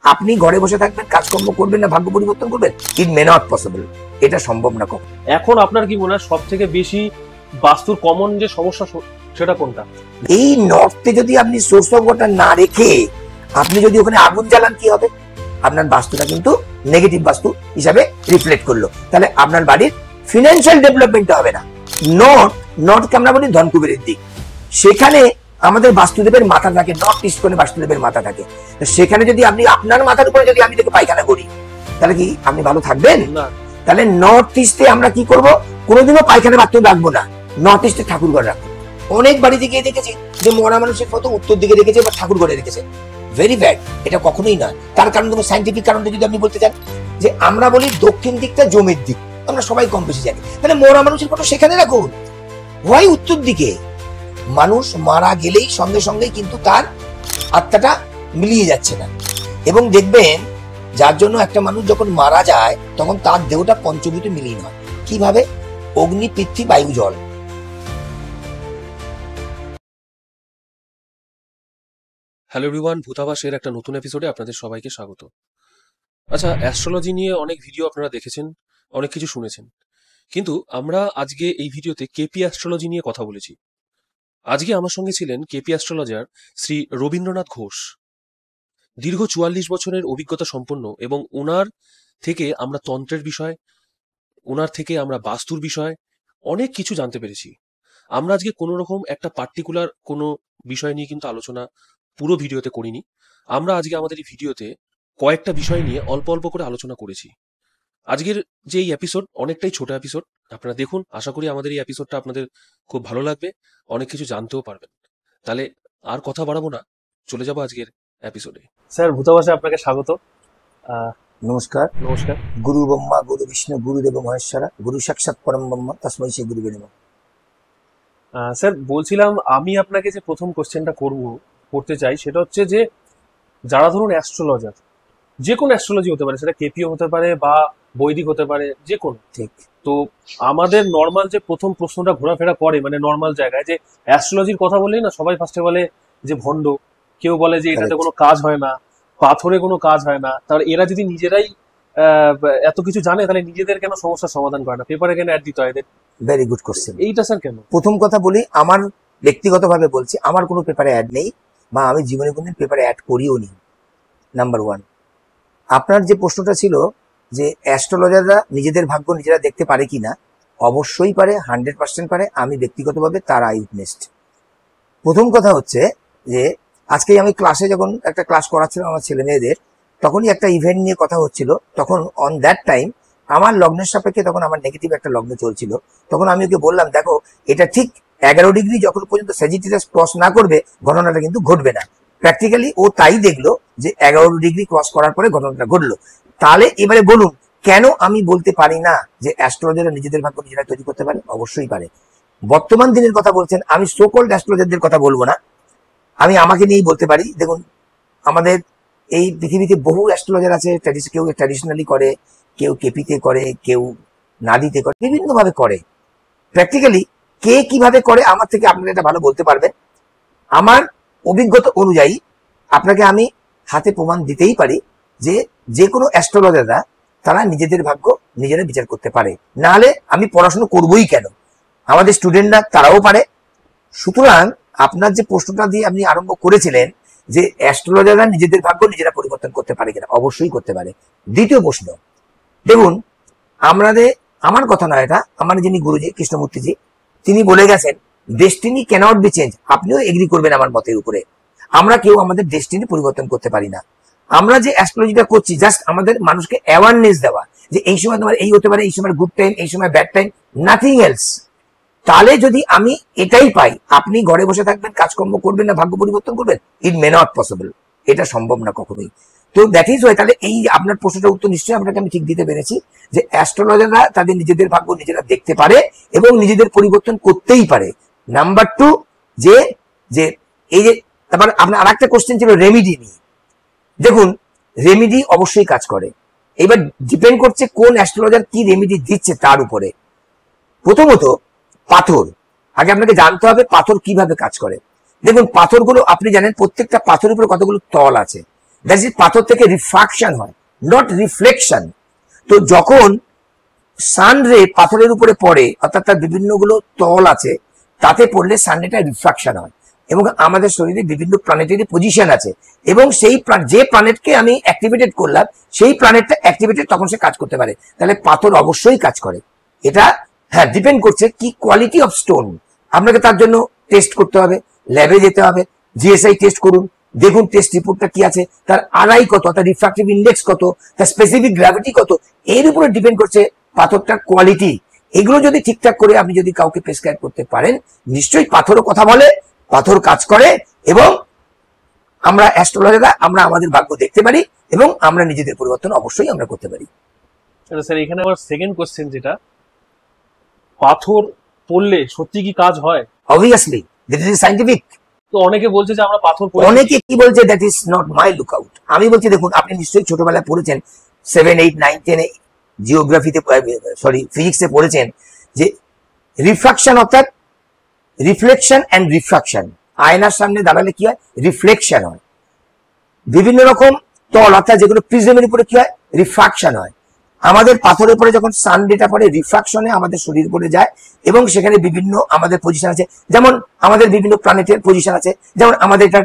আপনি ঘরে বসে থাকবেন, কাজকর্ম করবেন না, ভাগ্য পরিবর্তন করবেন? ইট মে নট পসিবল, এটা সম্ভব না কখন। এখন আপনার কি মনে হয় সব থেকে বেশি বাস্তুর কমন যে সমস্যা সেটা কোনটা? এই নর্থে যদি আপনি সোর্স অফ ওয়াটার না রেখে আপনি যদি ওখানে আগুন জ্বালান, কি হবে? আপনার বাস্তুটা কিন্তু নেগেটিভ বাস্তু হিসাবে রিফ্লেক্ট করলো, তাহলে আপনার বাড়ির ফিনান্সিয়াল ডেভেলপমেন্ট হবে না। নর্থকে আমরা বলি ধনকুবেরের দিক, সেখানে আমাদের বাস্তুদেবের মাথা থাকে, নর্থ ইস্ট কোণে বাস্তুদেবের মাথা থাকে। সেখানে যদি আপনি আপনার মাথার উপরে যদি আমি দেখে পায়খানা করি, তাহলে কি আপনি ভালো থাকবেন? না। তাহলে নর্থ ইস্টে আমরা কি করব? কোনোদিনও পায়খানা বাথরুম রাখবো না, নর্থ ইস্টে ঠাকুর ঘর রাখবো। অনেক বাড়িতে গিয়ে দেখেছি যে মরা মানুষের ফটো উত্তর দিকে রেখেছে বা ঠাকুর ঘরে রেখেছে। ভেরি ব্যাড, এটা কখনোই নয়। তার কারণ তুমি সাইন্টিফিক কারণটা যদি আপনি বলতে চান, যে আমরা বলি দক্ষিণ দিকটা জমির দিক, আমরা সবাই কম বেশি জানি, তাহলে মরা মানুষের ফটো সেখানে রাখুন। হয় উত্তর দিকে। মানুষ মারা গেলেই সঙ্গে সঙ্গেই কিন্তু তার আত্মাটা মিলিয়ে যাচ্ছে না। এবং দেখবেন যার জন্য একটা মানুষ যখন মারা যায় তখন তার দেহটা পঞ্চভূতে মিলিয়ে হয়। কিভাবে? অগ্নি, পৃথিবী, বায়ু, জল। হ্যালো এভরিওয়ান, ভূতাভাসের একটা নতুন এপিসোডে আপনাদের সবাইকে স্বাগত। আচ্ছা, অ্যাস্ট্রোলজি নিয়ে অনেক ভিডিও আপনারা দেখেছেন, অনেক কিছু শুনেছেন, কিন্তু আমরা আজকে এই ভিডিওতে কেপি অ্যাস্ট্রোলজি নিয়ে কথা বলেছি। আজকে আমার সঙ্গে ছিলেন কেপি অ্যাস্ট্রোলজার শ্রী রবীন্দ্রনাথ ঘোষ। দীর্ঘ ৪৪ বছরের অভিজ্ঞতা সম্পন্ন, এবং ওনার থেকে আমরা তন্ত্রের বিষয়, ওনার থেকে আমরা বাস্তুর বিষয় অনেক কিছু জানতে পেরেছি। আমরা আজকে কোনো রকম একটা পার্টিকুলার কোনো বিষয় নিয়ে কিন্তু আলোচনা পুরো ভিডিওতে করিনি। আমরা আজকে আমাদের এই ভিডিওতে কয়েকটা বিষয় নিয়ে অল্প অল্প করে আলোচনা করেছি। আজকের যে এই এপিসোড অনেকটাই ছোট এপিসোড, আপনারা দেখুন। আশা করি আমাদের এই এপিসোডটা আপনাদের খুব ভালো লাগবে, অনেক কিছু জানতেও পারবেন। তাহলে আর কথা বাড়াবো না, চলে যাবো আজকের এপিসোডে। স্যার, ভূতাভাসে আপনাকে স্বাগত। নমস্কার। নমস্কার। গুরু ব্রহ্মা, গুরু বিষ্ণু, গুরুদেব মহেশ্বরা, গুরু সাক্ষাৎ পরম ব্রহ্ম, তস্मै শ্রী গুরুবে নমঃ। স্যার, বলছিলাম আমি আপনাকে যে প্রথম কোশ্চেনটা করতে চাই সেটা হচ্ছে যে যারা ধরুন অ্যাস্ট্রোলজার, যে কোনো অ্যাস্ট্রোলজি হতে পারে, সেটা কেপিও হতে পারে বা বৈদিক হতে পারে, যে কোনো, ঠিক। তো আমাদের নর্মাল যে প্রথম প্রশ্নটা ঘোরাফেরা করে মানে নর্মাল জায়গায়, যে অ্যাস্ট্রোলজির কথা বললেই না সবাই ফার্স্টে বলে যে ভণ্ড, কেউ বলে যে এটাতে কোনো কাজ হয় না, পাথরে কোনো কাজ হয় না। তাহলে এরা যদি নিজেরাই এত কিছু জানে, তাহলে নিজেদের কেন সমস্যার সমাধান করে না? পেপারে কেন অ্যাড দিতে হয় এদের? Very good question. এইটা স্যার কেন? প্রথম কথা বলি, আমার ব্যক্তিগতভাবে বলছি, আমার কোনো পেপারে অ্যাড নেই, বা আমি জীবনে কোনদিন পেপারে অ্যাড করিও নি। নাম্বার ওয়ান, আপনার যে প্রশ্নটা ছিল যে অ্যাস্ট্রোলজাররা নিজেদের ভাগ্য নিজেরা দেখতে পারে কিনা, অবশ্যই পারে, 100% পারে। আমি ব্যক্তিগতভাবে তার আই উইটনেসড। প্রথম কথা হচ্ছে যে আজকে আমি ক্লাসে যখন একটা ক্লাস করাচ্ছিলাম আমার ছেলে মেয়েদের, তখনই একটা ইভেন্ট নিয়ে কথা হচ্ছিল। তখন অন দ্যাট টাইম আমার লগ্নের সাপেক্ষে তখন আমার নেগেটিভ একটা লগ্ন চলছিল। তখন আমি ওকে বললাম, দেখো এটা ঠিক 11 ডিগ্রি যখন পর্যন্ত স্যাজিটেরিয়াস ক্রস না করবে ঘটনাটা কিন্তু ঘটবে না। প্র্যাকটিক্যালি ও তাই দেখলো যে 11 ডিগ্রি ক্রস করার পরে ঘটনাটা ঘটলো। তাহলে এবারে বলুন, কেন আমি বলতে পারি না যে অ্যাস্ট্রোলজাররা নিজেদের ভাগ্য নিজেরা তৈরি করতে পারে? অবশ্যই পারে। বর্তমান দিনের কথা বলছেন, আমি সো কল্ড অ্যাস্ট্রোলজারদের কথা বলবো না, আমি আমাকে নিয়েই বলতে পারি। দেখুন, আমাদের এই পৃথিবীতে বহু অ্যাস্ট্রোলজার আছে। কেউ ট্র্যাডিশনালি করে, কেউ কেপিতে করে, কেউ নাদিতে করে, বিভিন্ন ভাবে করে। প্র্যাকটিক্যালি কে কিভাবে করে আমার থেকে আপনারা এটা ভালো বলতে পারবেন। আমার অভিজ্ঞতা অনুযায়ী আপনাকে আমি হাতে প্রমাণ দিতেই পারি যে যে কোনো অ্যাস্ট্রোলজাররা তারা নিজেদের ভাগ্য নিজেরা বিচার করতে পারে। না হলে আমি পড়াশোনা করবোই কেন? আমাদের স্টুডেন্টরা তারাও পারে। সুতরাং আপনার যে প্রশ্নটা দিয়ে আপনি আরম্ভ করেছিলেন যে অ্যাস্ট্রোলজাররা নিজেদের ভাগ্য নিজেরা পরিবর্তন করতে পারে কিনা, অবশ্যই করতে পারে। দ্বিতীয় প্রশ্ন, দেখুন, আমার কথা নয় এটা, আমার যিনি গুরুজি কৃষ্ণমূর্তিজি তিনি বলে গেছেন, ডেস্টিনি ক্যানট বি চেঞ্জ। আপনিও এগ্রি করবেন আমার মতের উপরে। আমরা কেউ আমাদের ডেস্টিনি পরিবর্তন করতে পারি না। আমরা যে অ্যাস্ট্রোলজিটা করছি জাস্ট আমাদের মানুষকে অ্যাওয়ারনেস দেওয়া যে এই সময় তোমার এই হতে পারে, এই সময় গুড টাইম, এই সময় ব্যাড টাইম, নাথিং এলস। তাহলে যদি আমি এটাই পাই, আপনি ঘরে বসে থাকবেন, কাজকর্ম করবেন না, ভাগ্য পরিবর্তন করবেন? ইট মে নট পসিবল, এটা সম্ভব না কখনোই। তো দ্যাট ইজ ওয়াই, তাহলে এই আপনার প্রশ্নটার উত্তর নিশ্চয়ই আপনাকে আমি ঠিক দিতে পেরেছি যে অ্যাস্ট্রোলজাররা তাদের নিজেদের ভাগ্য নিজেরা দেখতে পারে এবং নিজেদের পরিবর্তন করতেই পারে। নাম্বার টু, যে যে এই যে তারপর আপনার আর একটা কোশ্চেন ছিল রেমিডি নিয়ে। দেখুন, রেমিডি অবশ্যই কাজ করে। এবার ডিপেন্ড করছে কোন অ্যাস্ট্রোলজার কি রেমিডি দিচ্ছে তার উপরে। প্রথমত পাথর, আগে আপনাকে জানতে হবে পাথর কিভাবে কাজ করে। দেখুন, পাথরগুলো আপনি জানেন প্রত্যেকটা পাথরের উপরে কতগুলো তল আছে। দ্যাট ইজ পাথর থেকে রিফ্রাকশন হয়, নট রিফ্লেকশন। তো যখন সান রে পাথরের উপরে পড়ে, অর্থাৎ তার বিভিন্ন গুলো তল আছে, তাতে পড়লে সান রেটা রিফ্রাকশন হয়। এবং আমাদের শরীরে বিভিন্ন প্ল্যানেটারি পজিশন আছে, এবং সেই যে প্ল্যানেটকে আমি অ্যাক্টিভেটেড করলাম, সেই প্ল্যানেটটা অ্যাক্টিভেটেড, তখন সে কাজ করতে পারে। তাহলে পাথর অবশ্যই কাজ করে। এটা হ্যাঁ ডিপেন্ড করছে কি কোয়ালিটি অফ স্টোন। আপনাকে তার জন্য টেস্ট করতে হবে, ল্যাবে যেতে হবে, জিএসআই টেস্ট করুন, দেখুন টেস্ট রিপোর্টটা কি আছে, তার আরআই কত, তার রিফ্রাক্টিভ ইন্ডেক্স কত, তার স্পেসিফিক গ্র্যাভিটি কত, এর উপরে ডিপেন্ড করছে পাথরটার কোয়ালিটি। এগুলো যদি ঠিকঠাক করে আপনি যদি কাউকে প্রেসক্রাইব করতে পারেন, নিশ্চয়ই পাথরও কথা বলে, পাথর কাজ করে, এবং আমরা অ্যাস্ট্রোলজাররা আমরা আমাদের ভাগ্য দেখতে পারি, এবং আমরা নিজেদের পরিবর্তন অবশ্যই আমরা করতে পারি। স্যার এখানে আমার সেকেন্ড কোশ্চেন, যেটা পাথর পড়লে সত্যি কি কাজ হয়? Obviously this is scientific. তো অনেকে বলছে যে আমরা পাথর পড়ে, অনেকে কি বলছে, that is not my lookout. আমি বলছি দেখুন, আপনি নিশ্চয়ই ছোটবেলায় পড়েছেন 7, 8, 9, 10 জিওগ্রাফিতে, সরি ফিজিক্সে পড়েছেন যে রিফ্রাকশন অর্থাৎ রিফ্লেকশন অ্যান্ড রিফ্রাকশন। আয়নার সামনে দাঁড়ালে কি হয়? রিফ্লেকশন হয়। বিভিন্ন রকম তল অর্থাৎ যেগুলো প্রিজমের উপরে কি হয়? রিফ্রাকশন হয়। আমাদের পাথরের উপরে যখন সান রেটা পড়ে, রিফ্রাকশনে আমাদের শরীর পড়ে যায়, এবং সেখানে বিভিন্ন আমাদের পজিশন আছে। যেমন আমাদের বিভিন্ন প্ল্যানেটের পজিশন আছে, যেমন আমাদের এটা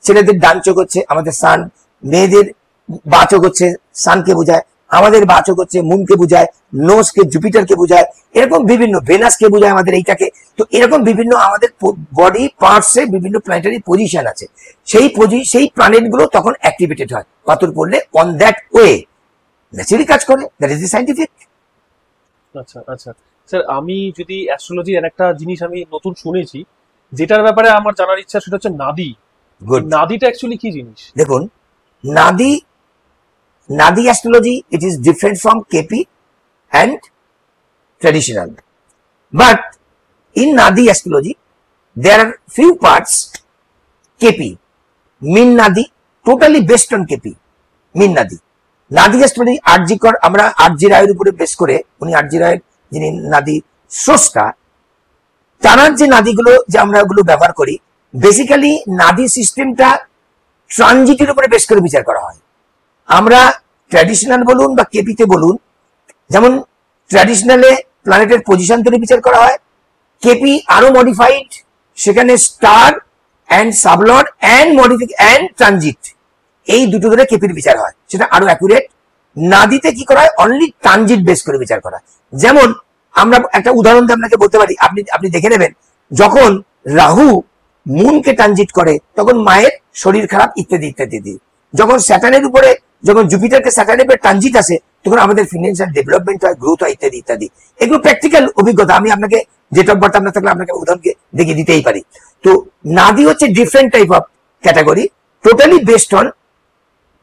ছেলেদের ডান চোখ হচ্ছে আমাদের সান, মেয়েদের বা চোখ হচ্ছে সানকে বোঝায়, আমাদের বা চোখ হচ্ছে মুনকে বোঝায়, নোজকে জুপিটারকে বোঝায়, এরকম বিভিন্ন ভেনাসকে বোঝায় আমাদের এইটাকে। তো এরকম বিভিন্ন আমাদের বডি পার্টসে বিভিন্ন প্ল্যানেটারি পজিশন আছে, সেই প্ল্যানেট গুলো তখন অ্যাক্টিভেটেড হয় পাথর পড়লে, অন দ্যাট ওয়ে ন্যাচারালি কাজ করে। That is scientific. আচ্ছা আচ্ছা স্যার, আমি যদি অ্যাস্ট্রোলজি এর একটা জিনিস আমি নতুন শুনেছি, যেটার ব্যাপারে আমার জানার ইচ্ছা, সেটা হচ্ছে নাদি। গুড। নাদিটা অ্যাকচুয়ালি কি জিনিস? দেখুন, Nadi astrology, it is different from KP and traditional, but in Nadi astrology there are few parts. KP, Min Nadi, totally based on KP, Min Nadi. Nadi astrology RG Kar, আমরা আরজি রায়ের উপরে বেস করে, উনি আরজি রায়ের যিনি নাদি স্রষ্টা, তার যে নাদিগুলো যে আমরা ওগুলো ব্যবহার করি, বেসিক্যালি নাদি সিস্টেমটা ট্রানজিটের উপরে বেস করে বিচার করা হয়। আমরা ট্র্যাডিশনাল বলুন বা কেপিতে বলুন, যেমন ট্র্যাডিশনালে প্ল্যানেটের পজিশন ধরে বিচার করা হয়, কেপি আরো মডিফাইড, সেখানে স্টার অ্যান্ড সাবলর্ড অ্যান্ড মডিফিক অ্যান্ড ট্রানজিট, এই দুটো ধরে কেপির বিচার হয়, সেটা আরো অ্যাকুরেট। নাদিতে কি করা হয়? অনলি ট্রানজিট বেস করে বিচার করা। যেমন আমরা একটা উদাহরণ দিয়ে আপনাকে বলতে পারি, আপনি দেখে নেবেন, যখন রাহু মুনকে ট্রানজিট করে তখন মায়ের শরীর খারাপ, ইত্যাদি ইত্যাদি। যখন স্যাটার্নের উপরে, যখন জুপিটারকে স্যাটার্নের উপরে ট্রানজিট আসে, তখন আমাদের ফিনান্সিয়াল ডেভেলপমেন্ট হয়, গ্রোথ হয়, ইত্যাদি ইত্যাদি। এগুলো প্র্যাকটিক্যাল অভিজ্ঞতা। আমি আপনাকে ডেট অফ বার্থ আপনার থাকলে আপনাকে উদাহরণকে দেখিয়ে দিতেই পারি। তো নাদি হচ্ছে different type of category, totally based on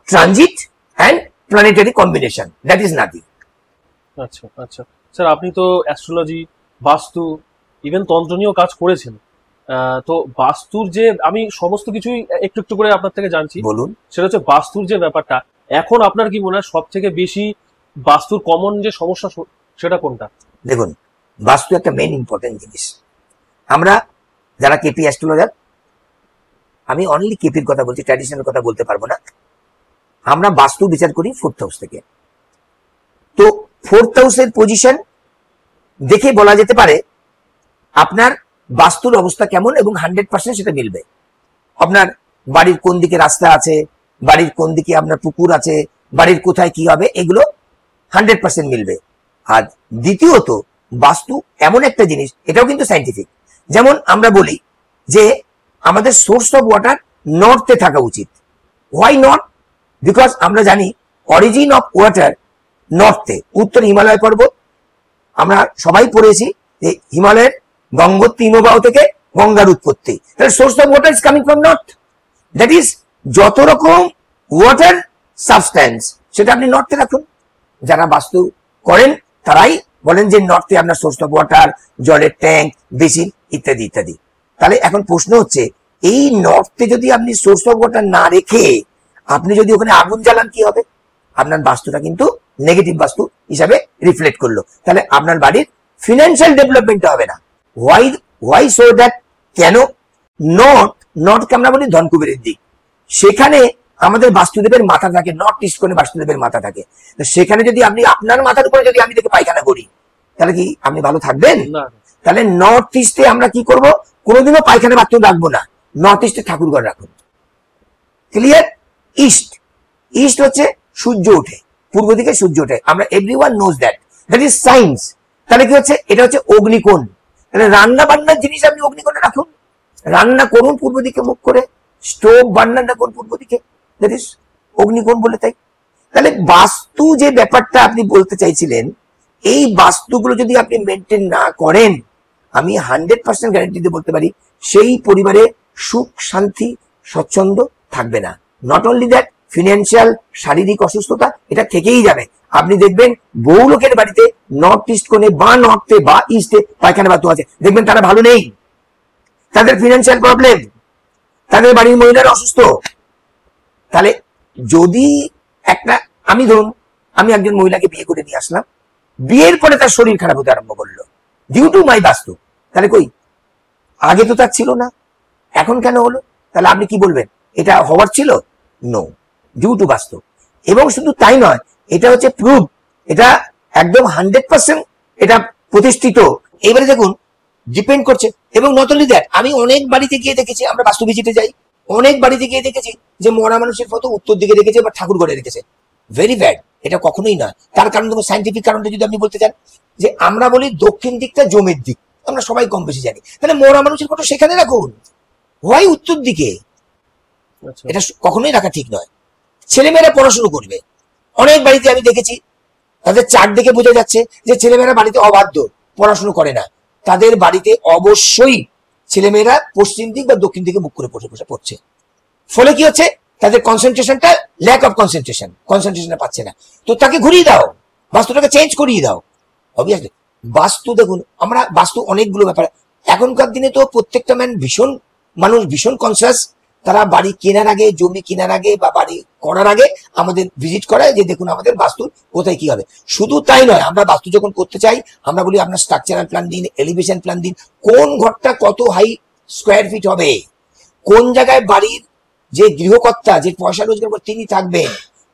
transit and planetary combination, that is Nadi. আচ্ছা আচ্ছা স্যার, আপনি তো অ্যাস্ট্রোলজি, বাস্তু, ইভেন তন্ত্র নিয়েও কাজ করেছেন। তো বাস্তুর যে, আমি সমস্ত কিছুই একটু একটু করে আপনার থেকে জানছি, বলুন। সেটা হচ্ছে বাস্তুর যে ব্যাপারটা, এখন আপনার কি মনে হয় সব থেকে বেশি বাস্তুর কমন যে সমস্যা, সেটা কোনটা? দেখুন, বাস্তু একটা মেইন ইম্পর্টেন্ট জিনিস। আমরা যারা কেপি অ্যাস্ট্রোলজার, আমি অনলি কেপির কথা বলছি, ট্র্যাডিশনাল কথা বলতে পারবো না। আমরা বাস্তু বিচার করি 4th হাউস থেকে। তো 4th হাউসের পজিশন দেখে বলা যেতে পারে আপনার বাস্তুর অবস্থা কেমন, এবং 100% সেটা মিলবে। আপনার বাড়ির কোন দিকে রাস্তা আছে, বাড়ির কোন দিকে আপনার পুকুর আছে, বাড়ির কোথায় কি হবে, এগুলো 100% মিলবে। আর দ্বিতীয়ত, বাস্তু এমন একটা জিনিস, এটাও কিন্তু সায়েন্টিফিক। যেমন আমরা বলি যে আমাদের সোর্স অফ ওয়াটার নর্থে থাকা উচিত। Why north? বিকজ আমরা জানি অরিজিন অফ ওয়াটার নর্থে, উত্তর হিমালয় পর্বত। আমরা সবাই পড়েছি যে হিমালয়ের গঙ্গোত্রী হিমবাহ থেকে গঙ্গার উৎপত্তি, তাহলে source of water is coming from north. That is যত রকম ওয়াটার সাবস্ট্যান্স, সেটা আপনি নর্থে রাখুন। যারা বাস্তু করেন তারাই বলেন যে নর্থে আপনার সোর্স অফ ওয়াটার, জলের ট্যাঙ্ক, বেসিন, ইত্যাদি ইত্যাদি। তাহলে এখন প্রশ্ন হচ্ছে, এই নর্থে যদি আপনি সোর্স অফ ওয়াটার না রেখে আপনি যদি ওখানে আগুন জ্বালান, কি হবে? আপনার বাস্তুটা কিন্তু নেগেটিভ বাস্তু হিসাবে রিফ্লেক্ট করলো, তাহলে আপনার বাড়ির ফিনান্সিয়াল ডেভেলপমেন্ট হবে না। Why so that? কেন? নর্থকে আমরা বলি ধনকুবেরের দিক, সেখানে আমাদের বাস্তুদেবের মাথা থাকে, নর্থ ইস্ট কোণে বাস্তুদেবের মাথা থাকে। তো সেখানে যদি আপনি আপনার মাথার উপরে যদি আমি দেখে পায়খানা করি, তাহলে কি আপনি ভালো থাকবেন? না। তাহলে নর্থ ইস্টে আমরা কি করব, কোনোদিনও পায়খানা বাথরুম রাখবো না, নর্থ ইস্টে ঠাকুরঘর রাখুন। ক্লিয়ার? ইস্ট, ইস্ট হচ্ছে সূর্য ওঠে, পূর্ব দিকে সূর্য ওঠে, আমরা everyone knows that, that is science. তাহলে কি হচ্ছে, এটা হচ্ছে অগ্নিকোণ। তাহলে রান্না বান্নার জিনিস আপনি অগ্নিকোণে রাখুন, রান্না করুন পূর্ব দিকে মুখ করে, স্টোভ বান্নাটা করুন পূর্ব দিকে, দ্যাট ইজ অগ্নিকোণ বলে। তাই তাহলে বাস্তু যে ব্যাপারটা আপনি বলতে চাইছিলেন, এই বাস্তুগুলো যদি আপনি মেনটেন না করেন, আমি 100% গ্যারান্টি দিয়ে বলতে পারি সেই পরিবারে সুখ শান্তি স্বচ্ছন্দ থাকবে না। নট অনলি দ্যাট, ফিনান্সিয়াল শারীরিক অসুস্থতা এটা থেকেই যাবে। আপনি দেখবেন বহু লোকের বাড়িতে নর্থ ইস্ট কোণে বা নর্থে বা ইস্টে পায়খানা বাথরুম আছে, দেখবেন তারা ভালো নেই, তাদের ফিনান্সিয়াল প্রবলেম, তাদের বাড়ির মহিলারা অসুস্থ। তাহলে যদি একটা, আমি ধরুন আমি একজন মহিলাকে বিয়ে করে নিয়ে আসলাম, বিয়ের পরে তার শরীর খারাপ হতে আরম্ভ করলো ডিউ টু মাই বাস্তু, তাহলে কই আগে তো তার ছিল না, এখন কেন হলো? তাহলে আপনি কি বলবেন, এটা হওয়ার ছিল? নো, ডিউ টু বাস্তু। এবং শুধু তাই নয়, এটা হচ্ছে প্রুফ, এটা একদম 100% এটা প্রতিষ্ঠিত। এবারে দেখুন ডিপেন্ড করছে। এবং নট অনলি দ্যাট, আমি অনেক বাড়িতে গিয়ে দেখেছি, আমরা বাস্তু ভিজিটে যাই, অনেক বাড়িতে গিয়ে দেখেছি যে মরা মানুষের ফটো উত্তর দিকে রেখেছে বা ঠাকুর ঘরে রেখেছে। ভেরি ব্যাড, এটা কখনোই না। তার কারণ দেখুন, সাইন্টিফিক কারণটা যদি আপনি বলতে চান, যে আমরা বলি দক্ষিণ দিকটা জমের দিক, আমরা সবাই কম বেশি জানি, তাহলে মরা মানুষের ফটো সেখানে রাখুন, হয় উত্তর দিকে। আচ্ছা। এটা কখনোই রাখা ঠিক নয়। ছেলেমেয়েরা পড়াশুনো করবে, অনেক বাড়িতে আমি দেখেছি তাদের চার্ট দেখে বোঝা যাচ্ছে যে ছেলেমেয়েরা বাড়িতে অবাধ্য, পড়াশুনো করে না, তাদের বাড়িতে অবশ্যই ছেলেমেয়েরা পশ্চিম দিক বা দক্ষিণ দিকে মুখ করে বসে বসে পড়ছে। ফলে কি হচ্ছে, তাদের কনসেন্ট্রেশনটা ল্যাক অফ কনসেন্ট্রেশন পাচ্ছে না। তো তাকে ঘুরিয়ে দাও, বাস্তুটাকে চেঞ্জ করিয়ে দাও। অবভিয়াসলি বাস্তু দেখুন, আমরা বাস্তু অনেকগুলো ব্যাপার, এখনকার দিনে তো প্রত্যেকটা মানুষ ভীষণ কনসিয়াস। তারা বাড়ি কেনার আগে, জমি কেনার আগে বা বাড়ি করার আগে আমাদের ভিজিট করায় যে দেখুন আমাদের বাস্তু কোথায় কি হবে। শুধু তাই নয়, আমরা বাস্তু যখন করতে চাই আমরা বলি আপনার স্ট্রাকচারাল প্ল্যান দিন, এলিভেশন প্ল্যান দিন, কোন ঘরটা কত হাই স্কোয়ার ফিট হবে, কোন জায়গায় বাড়ির যে গৃহকর্তা যে পয়সা রোজগার করে তিনি থাকবেন,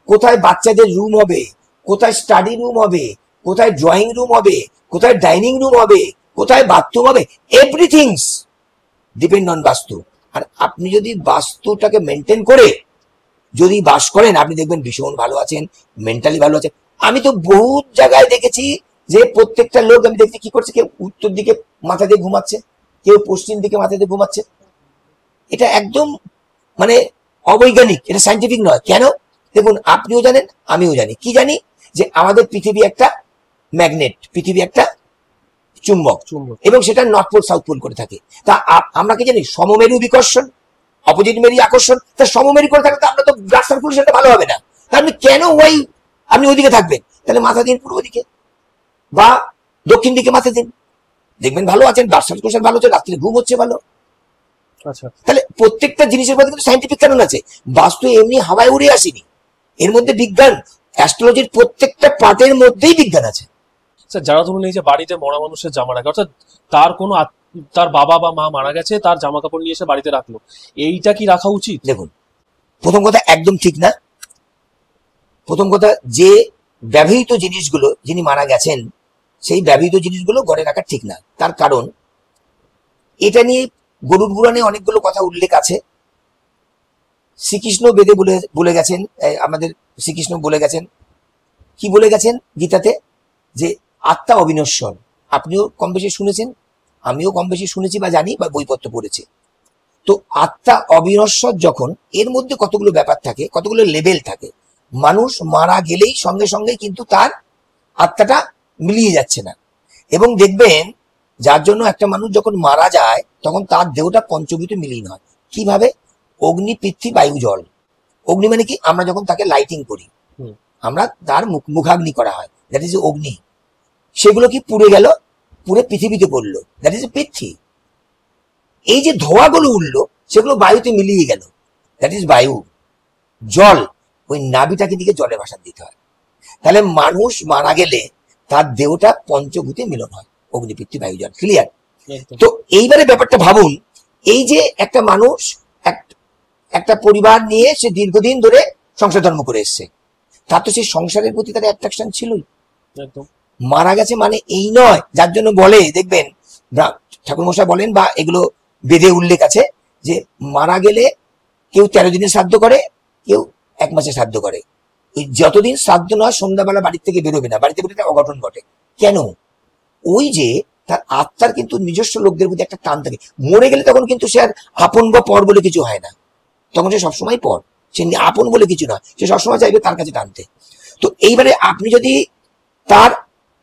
কোথায় বাচ্চাদের রুম হবে, কোথায় স্টাডি রুম হবে, কোথায় ড্রয়িং রুম হবে, কোথায় ডাইনিং রুম হবে, কোথায় বাথরুম হবে, এভরিথিংস ডিপেন্ড অন বাস্তু। আর আপনি যদি বাস্তুটাকে মেনটেন করে যদি বাস করেন, আপনি দেখবেন ভীষণ ভালো আছেন, মেন্টালি ভালো আছেন। আমি তো বহুত জায়গায় দেখেছি যে প্রত্যেকটা লোক আমি দেখছি কি করছে, কেউ উত্তর দিকে মাথা দিয়ে ঘুমাচ্ছে, কেউ পশ্চিম দিকে মাথা দিয়ে ঘুমাচ্ছে। এটা একদম মানে অবৈজ্ঞানিক, এটা সাইন্টিফিক নয়। কেন? দেখুন আপনিও জানেন আমিও জানি, কি জানি, যে আমাদের পৃথিবী একটা ম্যাগনেট, পৃথিবী একটা চুম্বক, এবং সেটা নর্থ পোল সাউথ পোল করে থাকে। তা আমরা কি জানি, সমমেরু বিকর্ষণ, অপোজিট মেরু আকর্ষণ। তা সমমেরু করে থাকলে তো আমরা তো ব্লাড সার্কুলেশনটা ভালো হবে না। তা আপনি কেন আপনি ওইদিকে থাকবেন? তাহলে মাথা দিন পূর্ব দিকে বা দক্ষিণ দিকে মাথা দিন, দেখবেন ভালো আছেন, ব্লাড সার্কুলেশন ভালো হচ্ছে, রাত্রে ঘুম হচ্ছে ভালো। আচ্ছা। তাহলে প্রত্যেকটা জিনিসের মধ্যে কিন্তু সাইন্টিফিক কারণ আছে। বাস্তু এমনি হাওয়ায় উড়ে আসেনি, এর মধ্যে বিজ্ঞান, অ্যাস্ট্রোলজির প্রত্যেকটা পার্টের মধ্যেই বিজ্ঞান আছে। স্যার, যারা ধরুন এই যে বাড়িতে মরা মানুষের জামা রাখে, অর্থাৎ তার কোনো তার বাবা বা মা মারা গেছে, তার জামা কাপড় নিয়ে এসে বাড়িতে রাখলো, এইটা কি রাখা উচিত? দেখুন, প্রথম কথা একদম ঠিক না। প্রথম কথা, যে ব্যবহৃত জিনিসগুলো, যিনি মারা গেছেন সেই ব্যবহৃত জিনিসগুলো ঘরে রাখা ঠিক না। তার কারণ এটা নিয়ে গরুড় পুরাণে অনেকগুলো কথা উল্লেখ আছে। শ্রীকৃষ্ণ বেদে বলে গেছেন, আমাদের শ্রীকৃষ্ণ বলে গেছেন, কি বলে গেছেন গীতাতে, যে আত্মা অবিনশ্বর। আপনিও কম বেশি শুনেছেন, আমিও কম বেশি শুনেছি বা জানি বা বইপত্র পড়েছি। তো আত্মা অবিনশ্বর যখন, এর মধ্যে কতগুলো ব্যাপার থাকে, কতগুলো লেভেল থাকে। মানুষ মারা গেলেই সঙ্গে সঙ্গে কিন্তু তার আত্মাটা মিলিয়ে যাচ্ছে না। এবং দেখবেন যার জন্য একটা মানুষ যখন মারা যায় তখন তার দেহটা পঞ্চভূতে মিলিয়ে হয়। কিভাবে? অগ্নি, পৃথ্বী, বায়ু, জল। অগ্নি মানে কি? আমরা যখন তাকে লাইটিং করি, আমরা তার মুখাগ্নি করা হয়, দ্যাট ইজ অগ্নি। সেগুলো কি পুড়ে গেল, পুড়ে পৃথিবীতে পড়লো, দ্যাট ইজ পৃথ্বী। এই যে ধোঁয়াগুলো উঠলো সেগুলো বায়ুতে মিলিয়ে গেল, দ্যাট ইজ বায়ু। জল, ওই নাভিটাকে দিকে জলে ভাসান দিতে হয়। তাহলে মানুষ মারা গেলে তার দেহটা পঞ্চভূতে মিলন হয়, অগ্নি, পৃথ্বী, বায়ু, জল। ক্লিয়ার? তো এইবারে ব্যাপারটা ভাবুন, এই যে একটা মানুষ একটা পরিবার নিয়ে সে দীর্ঘদিন ধরে সংসার ধর্ম করে এসছে, তার তো সেই সংসারের প্রতি তার অ্যাট্রাকশন ছিলই। একদম। মারা গেছে মানে এই নয়, যার জন্য বলে দেখবেন ঠাকুরমশাই বলেন বা এগুলো বেদে উল্লেখ আছে যে মারা গেলে কেউ 13 দিনের শ্রাদ্ধ করে, কেউ 1 মাসে শ্রাদ্ধ করে। ওই যতদিন শ্রাদ্ধ নয় সন্ধ্যাবেলা বাড়ির থেকে বেরোবে না, বাড়িতে বেরোতে অঘটন ঘটে। কেন? ওই যে তার আত্মার কিন্তু নিজস্ব লোকদের প্রতি একটা টান থাকে। মরে গেলে তখন কিন্তু সে আর আপন বা পর বলে কিছু হয় না, তখন সে সবসময় পর, সে আপন বলে কিছু না, সে সবসময় চাইবে তার কাছে টানতে। তো এইবারে আপনি যদি তার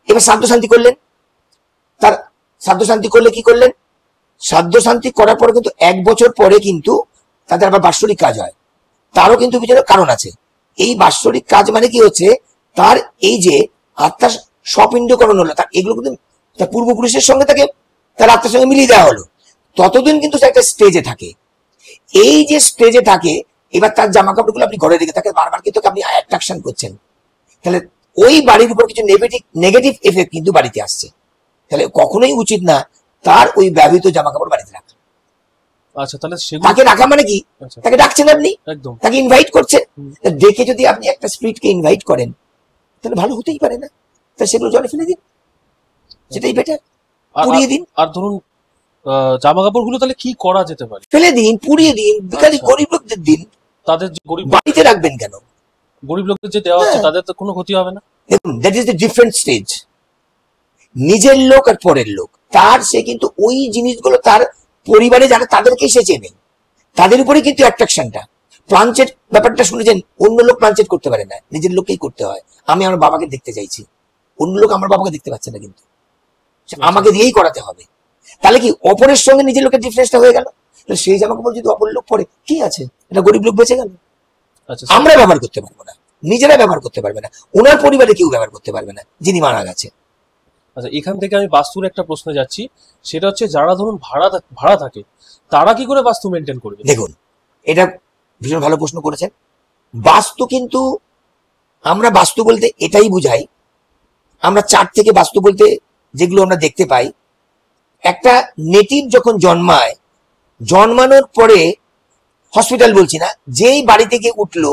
এবার শ্রাদ্ধ শান্তি করলেন, তার শ্রাদ্ধ শান্তি করলে কি করলেন, শ্রাদ্ধ শান্তি করার পরে কিন্তু 1 বছর পরে কিন্তু তাদের আবার বাৎসরিক কাজ হয়। তারও কিন্তু পিছনে কারণ আছে। এই বাৎসরিক কাজ মানে কি হচ্ছে, তার এই যে আত্মার স্বপিণ্ডকরণ হলো, তার এগুলো কিন্তু তার পূর্বপুরুষের সঙ্গে তাকে তার আত্মার সঙ্গে মিলিয়ে দেওয়া হলো। ততদিন কিন্তু সে একটা স্টেজে থাকে। এই যে স্টেজে থাকে, এবার তার জামা কাপড়গুলো আপনি ঘরে রেখে তাকে বারবার কিন্তু আপনি অ্যাট্রাকশন করছেন, তাহলে ওই বাড়ির উপর কিছু নেগেটিভ এফেক্ট কিন্তু বাড়িতে আসছে। তাহলে কখনোই উচিত না তার ওই ব্যবহৃত জামা কাপড় বাড়িতে রাখা। আচ্ছা, তাহলে সেগুলো তাকে রাখা মানে কি, আচ্ছা, তাকে ডাকছেন আপনি, একদম। তাকে ইনভাইট করছেন। দেখে যদি আপনি একটা স্পিরিটকে ইনভাইট করেন তাহলে ভালো হতেই পারে না, তাহলে সেগুলো জলে ফেলে দিন, সেটাই বেটার। পুড়িয়ে দিন। আর ধরুন জামা কাপড়গুলো তাহলে কি করা যেতে পারে? ফেলে দিন, পুড়িয়ে দিন, ভিখারি আচ্ছা। গরিব লোকদের দিন। তাদের যে বাড়িতে রাখবেন কেন? গরিব লোকদের যে দেওয়া হচ্ছে হ্যাঁ। তাদের তো কোনো ক্ষতি হবে না। দেখুন, that is the different stage. নিজের লোক আর পরের লোক, তার সে কিন্তু ওই জিনিসগুলো তার পরিবারে যারা তাদেরকেই সে চেনে, তাদের উপরে কিন্তু অ্যাট্রাকশনটা। প্লানচেট ব্যাপারটা শুনেছেন, অন্য লোক প্লানচেট করতে পারে না, নিজের লোককেই করতে হয়। আমি আমার বাবাকে দেখতে চাইছি, অন্য লোক আমার বাবাকে দেখতে পাচ্ছে না, কিন্তু আমাকে দিয়েই করাতে হবে। তাহলে কি অপরের সঙ্গে নিজের লোকের ডিফারেন্সটা হয়ে গেল। সেই জামা কাপড় যদি অপর লোক পরে, কি আছে, এটা গরিব লোক বেঁচে গেল। আচ্ছা, আমরা ব্যবহার করতে পারবো না, নিজেরা ব্যবহার করতে পারবে না, ওনার পরিবারে কেউ ব্যবহার করতে পারবে না যিনি মারা গেছে। আচ্ছা, এখান থেকে আমি বাস্তুর একটা প্রশ্নে যাচ্ছি, সেটা হচ্ছে যারা ধরুন ভাড়া থাকে তারা কি করে বাস্তু মেনটেন করবে? দেখুন, এটা ভীষণ ভালো প্রশ্ন করেছেন। বাস্তু কিন্তু আমরা বাস্তু বলতে এটাই বুঝাই, আমরা চার্ট থেকে বাস্তু বলতে যেগুলো আমরা দেখতে পাই, একটা নেটিভ যখন জন্মায়, জন্মানোর পরে হসপিটাল বলছি না, যেই বাড়ি থেকে উঠলো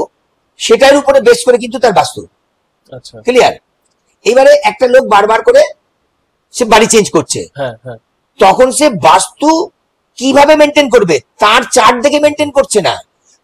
সেটার উপরে বেস করে কিন্তু তার বাস্তু। আচ্ছা, ক্লিয়ার? এবারে একটা লোক বারবার করে সে বাড়ি চেঞ্জ করছে, হ্যাঁ হ্যাঁ, তখন সে বাস্তু কিভাবে মেনটেন করবে, তার চার্ট দেখে মেনটেন করছে না।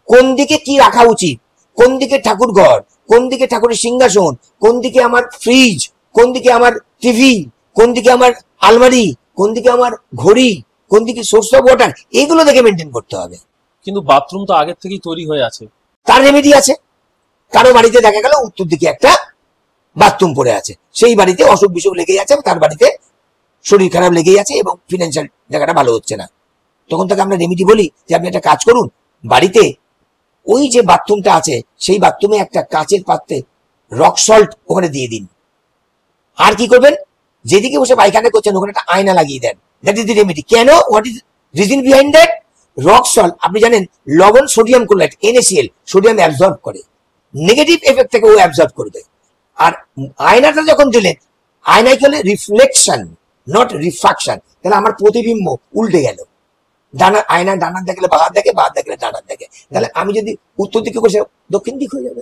কোন দিকে কি রাখা উচিত, কোন দিকে ঠাকুর ঘর, কোন দিকে ঠাকুরের সিংহাসন, কোন দিকে আমার ফ্রিজ, কোন দিকে আমার টিভি, কোন দিকে আমার আলমারি, কোন দিকে আমার ঘড়ি, কোন দিকে সোর্স অফ ওয়াটার, এগুলো দেখে মেনটেন করতে হবে। কিন্তু বাথরুম তো আগের থেকেই তৈরি হয়ে আছে। তার রেমেডি আছে। কারো বাড়িতে দেখা গেল উত্তর দিকে একটা বাথরুম পড়ে আছে, সেই বাড়িতে অসুখ বিসুখ লেগেই আছে, তার বাড়িতে শরীর খারাপ লেগেই আছে এবং ফিনান্সিয়াল জায়গাটা ভালো হচ্ছে না। তখন তাকে আমরা রেমেডি বলি যে আপনি একটা কাজ করুন, বাড়িতে ওই যে বাথরুমটা আছে সেই বাথরুমে একটা কাচের পাত্রে রক সল্ট ওখানে দিয়ে দিন। আর কি করবেন, যেদিকে বসে পায়খানা করছেন ওখানে একটা আয়না লাগিয়ে দেন। That is the remedy. কেন? What is reason behind that? Rock salt, আপনি জানেন লবণ sodium chloride NaCl, sodium absorb করে, নেগেটিভ এফেক্ট থেকে ও অ্যাবজর্ব করবে। আর আয়নাটা যখন দিলেন, আয়নায় কি হলে রিফ্লেকশন, নট রিফ্রাকশন। তাহলে আমার প্রতিবিম্ব উল্টে গেল, ডানা আয়না ডানার দেখলে বাহার দেখে, বাহার দেখলে ডানার দেখে। তাহলে আমি যদি উত্তর দিকে বসে দক্ষিণ দিক হয়ে যাবে।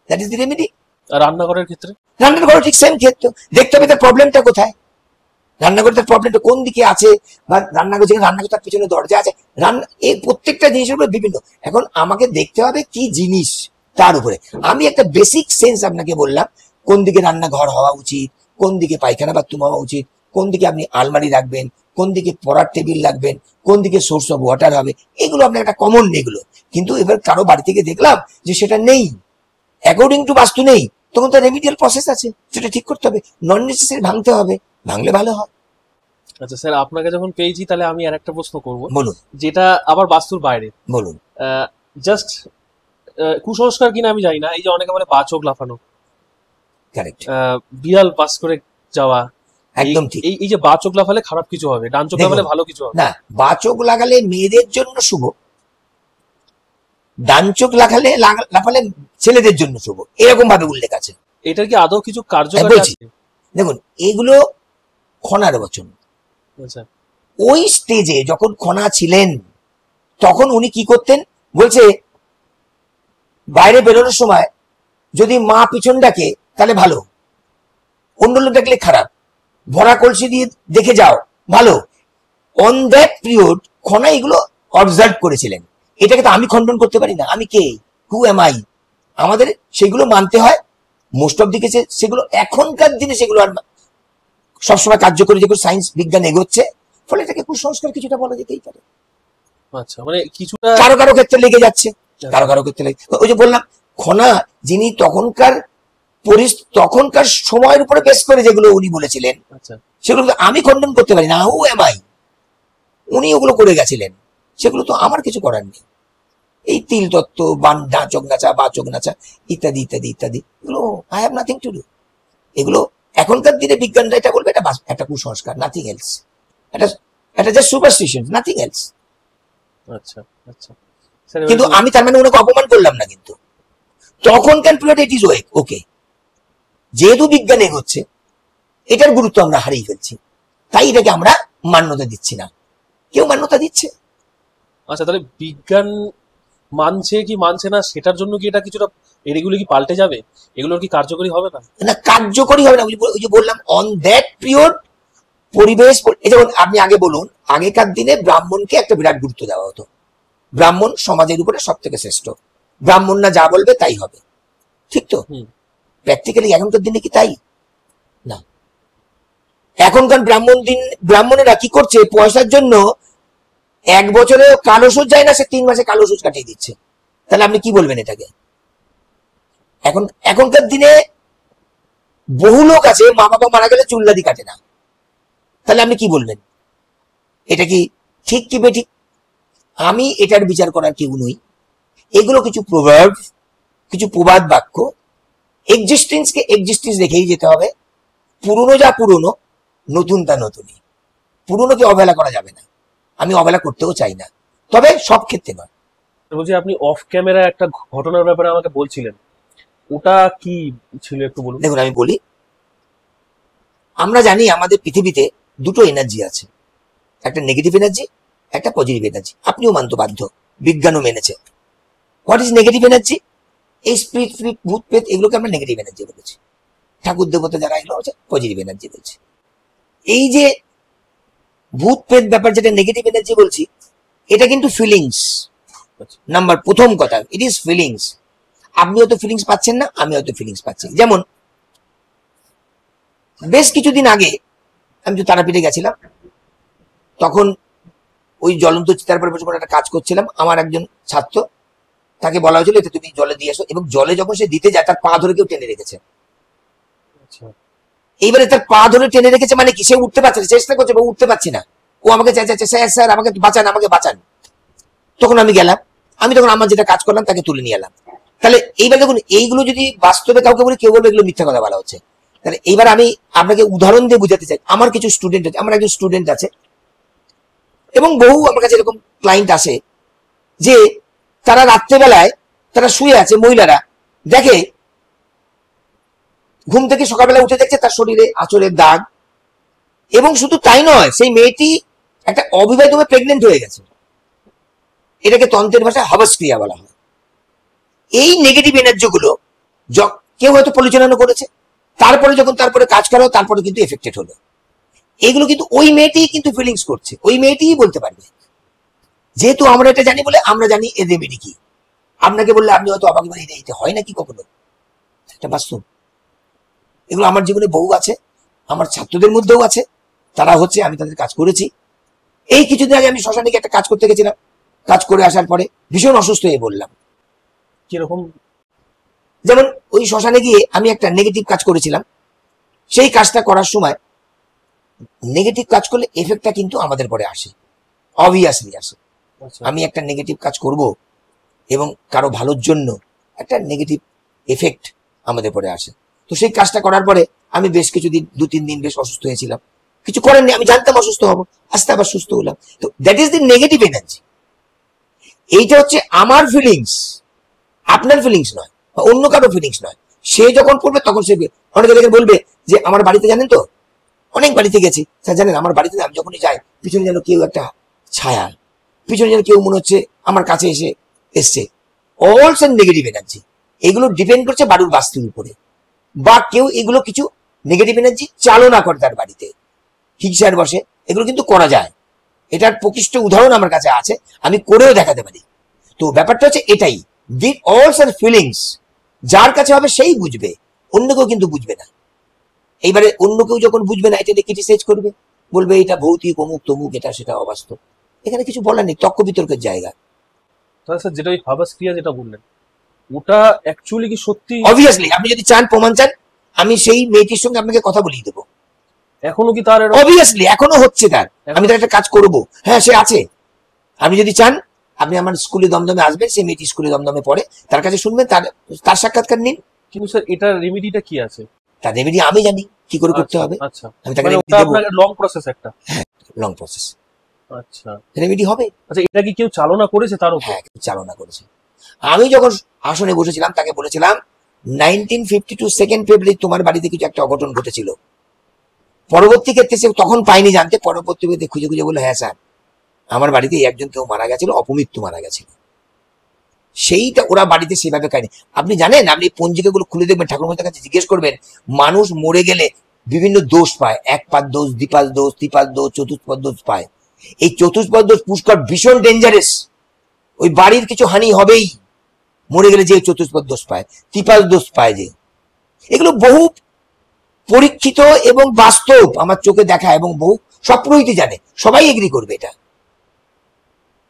That is the remedy. আর রান্নাঘরের ক্ষেত্রে? রান্নাঘর ঠিক সেম ক্ষেত্রে দেখতে হবে তার প্রবলেমটা কোথায়, রান্নাঘরের তার প্রবলেমটা কোন দিকে আছে, বা রান্নাঘর যেখানে রান্নাঘর তার পিছনে দরজা আছে, রান্না এই প্রত্যেকটা জিনিসের উপরে বিভিন্ন। এখন আমাকে দেখতে হবে কি জিনিস, তার উপরে আমি একটা বেসিক সেন্স আপনাকে বললাম, কোন দিকে রান্নাঘর হওয়া উচিত, কোন দিকে পায়খানা বাথরুম হওয়া উচিত, কোন দিকে আপনি আলমারি রাখবেন, কোন দিকে পড়ার টেবিল রাখবেন, কোন দিকে সোর্স অফ ওয়াটার হবে, এগুলো আপনার একটা কমন এগুলো। কিন্তু এবার কারো বাড়ি থেকে দেখলাম যে সেটা নেই, অ্যাকর্ডিং টু বাস্তু নেই, তখন তার রেমিডিয়াল প্রসেস আছে, সেটা ঠিক করতে হবে, নন নেসেসারি ভাঙতে হবে, ভাঙলে ভালো হয়। আচ্ছা স্যার, আপনাকে যখন পেয়েছি তাহলে আমি আর একটা প্রশ্ন করব, বলুন যেটা আবার বাস্তুর বাইরে। বলুন। জাস্ট কুসংস্কার কিনা আমি জানি না, এই যে অনেকে বলে পা চোখ লাফানো, কারেক্ট, বিড়াল পাস করে যাওয়া, একদম ঠিক। এই যে বা চোখ লাফালে খারাপ কিছু হবে, ডান চোখ লাফালে ভালো কিছু হবে? না, বা চোখ লাগালে মেয়েদের জন্য শুভ, ডান চোখ লাফালে ছেলেদের জন্য শুভ, এরকম ভাবে উল্লেখ আছে। এটার কি আদৌ কিছু কার্যকারী বলছি, আছে? দেখুন এগুলো খনার বচন। আচ্ছা, ওই স্টেজে যখন খনা ছিলেন তখন উনি কি করতেন বলছে, বাইরে বেরোনোর সময় যদি মা পিছন ডাকে তাহলে ভালো, অন্য লোক ডাকলে খারাপ, ভরা কলসি দিয়ে দেখে যাও ভালো। অন দ্যাট পিরিয়ড খনা এগুলো অবজার্ভ করেছিলেন। এটাকে তো আমি খণ্ডন করতে পারি না। আমি কে, হু এম আই? আমাদের সেগুলো মানতে হয়। মোস্ট অফ দি কেসে সেগুলো এখনকার দিনে সেগুলো আর সবসময় কার্যকরী, যেগুলো সায়েন্স বিজ্ঞান এগোচ্ছে, ফলে এটাকে কুসংস্কার কিছুটা বলা যেতেই পারে। আচ্ছা, মানে কিছুটা কারো কারো ক্ষেত্রে লেগে যাচ্ছে, কারো কারো ক্ষেত্রে লেগে, ওই যে বললাম খনা যিনি তখনকার সময়ের উপরে বেশ করে যেগুলো উনি বলেছিলেন, আচ্ছা সেগুলো তো আমি খণ্ডন করতে পারি না। Who am I? উনি ওগুলো করে গেছিলেন, সেগুলো তো আমার কিছু করার নেই। এই তিল তত্ত্ব, চোখ নাচা, বা চোখ নাচা, ইত্যাদি ইত্যাদি ইত্যাদি, এগুলো I have nothing to do. এগুলো এখনকার দিনে বিজ্ঞানরা এটা বলবে এটা একটা কুসংস্কার, নাথিং এলস। এটা এটা জাস্ট সুপারস্টিশন, নাথিং এলস। আচ্ছা আচ্ছা স্যার, কিন্তু আমি তার মানে ওনাকে অপমান করলাম না। কিন্তু তখনকার পিরিয়ড ইট ইজ ওকে। যেহেতু বিজ্ঞান এগোচ্ছে, এটার গুরুত্ব আমরা হারিয়ে ফেলছি, তাই এটাকে আমরা মান্যতা দিচ্ছি না। কেউ মান্যতা দিচ্ছে আচ্ছা, তাহলে বিজ্ঞান মানছে কি মানছে না সেটার জন্য কি এটা কিছুটা এগুলো কি পাল্টে যাবে? এগুলোর কি কার্যকরী হবে না? না, কার্যকরী হবে না। ওই যে বললাম অন দ্যাট পিরিয়ড পরিবেশ, এই যেমন আপনি আগে বলুন, আগেকার দিনে ব্রাহ্মণকে একটা বিরাট গুরুত্ব দেওয়া হতো। ব্রাহ্মণ সমাজের উপরে সব থেকে শ্রেষ্ঠ, ব্রাহ্মণরা যা বলবে তাই হবে, ঠিক তো? প্র্যাকটিক্যালি এখনকার দিনে কি তাই? না। এখনকার ব্রাহ্মণেরা কি করছে? পয়সার জন্য 1 বছরে কালো সুচ যায় না, সে 3 মাসে কালো সুচ কাটিয়ে দিচ্ছে। তাহলে আপনি কি বলবেন এটাকে? এখনকার দিনে বহু লোক আছে মা বাবা মারা গেলে চুল্লাদি কাটে না। তাহলে আপনি কি বলবেন? এটা কি ঠিক কি বেঠিক? আমি এটার বিচার করার কেউ নই। এগুলো কিছু প্রভাব, কিছু প্রবাদ বাক্য, এক্সিস্টেন্সকে এক্সিস্টেন্স রেখেই যেতে হবে। পুরনো যা পুরনো, নতুন তা নতুনই। পুরনোকে অবহেলা করা যাবে না, আমি অবহেলা করতেও চাই না, তবে সব ক্ষেত্রে নয়। বলছি, আপনি অফ ক্যামেরা একটা ঘটনার ব্যাপারে আমাকে বলছিলেন, ওটা কি ছিল একটু বলুন। দেখুন, আমি বলি, আমরা জানি আমাদের পৃথিবীতে দুটো এনার্জি আছে, একটা নেগেটিভ এনার্জি, একটা পজিটিভ এনার্জি। আপনিও মানতে বাধ্য, বিজ্ঞানও মেনেছে। What is negative energy? এই স্পিরিট ফ্রিট ভূত প্রেত এগুলোকে আমরা নেগেটিভ এনার্জি বলেছি। ঠাকুর দেবতা যারা এগুলো হচ্ছে পজিটিভ এনার্জি বলছি। এই যে ভূত প্রেত ব্যাপার যেটা নেগেটিভ এনার্জি বলছি, এটা কিন্তু ফিলিংস। প্রথম কথা, ইট ইজ ফিলিংস। আপনি হয়তো ফিলিংস পাচ্ছেন না, আমি হয়তো ফিলিংস পাচ্ছি। যেমন বেশ কিছুদিন আগে আমি তো তারাপীঠে গেছিলাম, তখন ওই জ্বলন্ত চিতার পরে বসে একটা কাজ করছিলাম। আমার একজন ছাত্র, তাকে বলা হয়েছিল এটা তুমি জলে দিয়ে আসো, এবং জলে যখন সে দিতে যায় তার পা ধরে কেউ টেনে রেখেছে। এইবারে তার পা ধরে টেনে রেখেছে মানে কি? সে উঠতে পারছে না, চেষ্টা করছে, উঠতে পারছি না। ও আমাকে চাইছে, স্যার স্যার আমাকে বাঁচান, আমাকে বাঁচান। তখন আমি গেলাম, আমি তখন আমার যেটা কাজ করলাম তাকে তুলে নিয়ে এলাম। তাহলে এইবার দেখুন, এইগুলো যদি বাস্তবে কাউকে বলি, কেউ বলবে এগুলো মিথ্যা কথা বলা হচ্ছে। তাহলে এইবার আমি আপনাকে উদাহরণ দিয়ে বুঝাতে চাই। আমার কিছু স্টুডেন্ট আছে, আমার একজন স্টুডেন্ট আছে, এবং বহু আমার কাছে এরকম ক্লায়েন্ট আসে যে তারা রাত্রেবেলায় তারা শুয়ে আছে, মহিলারা দেখে, ঘুম থেকে সকালবেলা উঠে দেখছে তার শরীরে আঁচড়ের দাগ, এবং শুধু তাই নয়, সেই মেয়েটি একটা অবিবাহিত হয়ে প্রেগনেন্ট হয়ে গেছে। এটাকে তন্ত্রের ভাষায় হাবাস ক্রিয়া বলা হয়। এই নেগেটিভ এনার্জি গুলো কেউ হয়তো পরিচালনা করেছে, তারপরে কাজ করা, তারপরে কিন্তু এফেক্টেড হলো। এগুলো কিন্তু ওই মেয়েটি কিন্তু ফিলিংস করছে, ওই মেয়েটিই বলতে পারবে। যেহেতু আমরা এটা জানি বলে আমরা জানি এর রেমেডি কি। আপনাকে বললে আপনি হয়তো অবাক হবেন, এটা হয় নাকি কখনো? এটা বাস্তব। এগুলো আমার জীবনে বহু আছে, আমার ছাত্রদের মধ্যেও আছে, তারা হচ্ছে, আমি তাদের কাজ করেছি। এই কিছুদিন আগে আমি শ্মশানে একটা কাজ করতে গেছিলাম, কাজ করে আসার পরে ভীষণ অসুস্থ হয়ে বললাম। কিরকম? যেমন ওই শ্মশানে গিয়ে আমি একটা নেগেটিভ কাজ করেছিলাম, সেই কাজটা করার সময় নেগেটিভ কাজ করলে এফেক্টটা কিন্তু আমাদের পরে আসে, অবভিয়াসলি আসে। আমি একটা নেগেটিভ কাজ করব এবং কারো ভালোর জন্য একটা নেগেটিভ এফেক্ট আমাদের পরে আসে। তো সেই কাজটা করার পরে আমি বেশ কিছুদিন, 2-3 দিন বেশ অসুস্থ হয়েছিলাম। কিছু করার নেই, আমি জানতাম অসুস্থ হবো, আস্তে আবার সুস্থ হলাম। তো that is the negative energy. এইটা হচ্ছে আমার ফিলিংস, আপনার ফিলিংস নয়, বা অন্য কারো ফিলিংস নয়। সে যখন পড়বে তখন সে অনেকে দেখে বলবে যে আমার বাড়িতে জানেন তো, অনেক বাড়িতে গেছি স্যার, জানেন আমার বাড়িতে আমি যখনই যাই পিছনে যেন কেউ একটা ছায়া, পিছনে যেন কেউ মনে হচ্ছে আমার কাছে এসছে। অলস এন্ড নেগেটিভ এনার্জি, এগুলো ডিপেন্ড করছে বাড়ির বাস্তুর উপরে। বা কেউ এগুলো কিছু নেগেটিভ এনার্জি চালনা করে তার বাড়িতে, হিংসার বসে, এগুলো কিন্তু করা যায়। এটার প্রকৃষ্ট উদাহরণ আমার কাছে আছে, আমি করেও দেখাতে পারি। তো ব্যাপারটা হচ্ছে এটাই, দি অলস আর ফিলিংস যার কাছে হবে সেই বুঝবে, অন্য কেউ কিন্তু বুঝবে না। এইবারে অন্য কেউ যখন বুঝবে না, এটা নিয়ে ক্রিটিসাইজ করবে, বলবে এটা ভৌতিক, অমুক তমুক, এটা সেটা অবাস্তব। এখানে কিছু বলার নেই, তর্ক বিতর্কের জায়গা। তাহলে স্যার যেটা ওই হাবাস ক্রিয়া যেটা বললেন, ওটা অ্যাকচুয়ালি কি সত্যি? অবভিয়াসলি আপনি যদি চান, প্রমাণ চান, আমি সেই মেয়েটির সঙ্গে আপনাকে কথা বলিয়ে দেবো। এখনো কি তার অবভিয়াসলি এখনো হচ্ছে তার, আমি তার একটা কাজ করবো। হ্যাঁ, সে আছে। আপনি যদি চান, আপনি আমার স্কুলে দমদমে আসবেন, সে মেয়েটি স্কুলে দমদমে পড়ে, তার কাছে শুনবেন, তার সাক্ষাৎকার নিন। কিন্তু স্যার এটার রেমেডিটা কি আছে? তার রেমেডি আমি জানি কি করে করতে হবে। আচ্ছা, আমি তাকে মানে রেমেডি ওটা দেবো। আপনার লং প্রসেস একটা। হ্যাঁ, লং প্রসেস। আচ্ছা রেমেডি হবে। আচ্ছা, এটা কি কেউ চালনা করেছে তার উপর? হ্যাঁ, চালনা করেছে। আমি যখন আসনে বসেছিলাম, তাকে বলেছিলাম 1952 2 ফেব্রুয়ারি তোমার বাড়িতে কিছু একটা অঘটন ঘটেছিল। পরবর্তী ক্ষেত্রে সে তখন পাইনি জানতে, পরবর্তী ক্ষেত্রে খুঁজে খুঁজে বললো, হ্যাঁ স্যার, আমার বাড়িতে একজন কেউ মারা গেছিল, অপমৃত্যু মারা গেছিল। সেইটা ওরা বাড়িতে সেভাবে খায়নি। আপনি জানেন, আপনি পঞ্জিকাগুলো খুলে দেখবেন, ঠাকুরমার কাছে জিজ্ঞেস করবেন, মানুষ মরে গেলে বিভিন্ন দোষ পায়, এক পাদ দোষ, দ্বিপাদ দোষ, ত্রিপাদ দোষ, চতুষ্পদ দোষ পায়। এই চতুষ্পদ দোষ পুষ্কর ভীষণ ডেঞ্জারাস, ওই বাড়ির কিছু হানি হবেই মরে গেলে, যে চতুষ্পদ দোষ পায়, ত্রিপাদ দোষ পায়, যে এগুলো বহু পরীক্ষিত এবং বাস্তব, আমার চোখে দেখা, এবং বহু সব পুরোহিতই জানে, সবাই এগ্রি করবে এটা।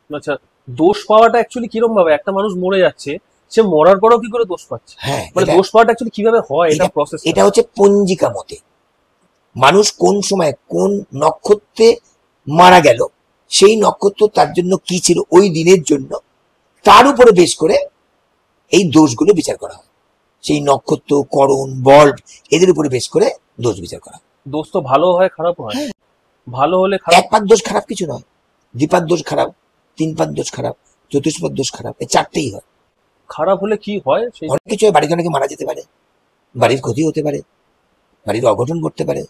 আচ্ছা, দোষ পাওয়াটা অ্যাকচুয়ালি কিরকম ভাবে? একটা মানুষ মরে যাচ্ছে, সে মরার পরেও কি করে দোষ পাচ্ছে? হ্যাঁ, মানে দোষ পাওয়াটা অ্যাকচুয়ালি কিভাবে হয়, এটা প্রসেস? এটা হচ্ছে পঞ্জিকা মতে, মানুষ কোন সময় কোন নক্ষত্রে মারা গেল, সেই নক্ষত্র তার জন্য কি ছিল ওই দিনের জন্য, তার উপরে বেশ করে এই দোষগুলো বিচার করা হয়। সেই নক্ষত্র, করণ, বল্ব, এদের উপরে বেশ করে দোষ বিচার করা হয়। দোষ তো ভালো হয়, খারাপ হয়। ভালো হলে খারাপ। এক পাদ দোষ খারাপ কিছু নয়, দ্বিপাদ দোষ খারাপ, তিন পাদ দোষ খারাপ, চতুষ্পদ দোষ খারাপ, এই চারটেই হয়। খারাপ হলে কি হয়? অনেক কিছু হয়, বাড়িতে অনেকে মারা যেতে পারে, বাড়ির ক্ষতি হতে পারে, বাড়ির অঘটন ঘটতে পারে,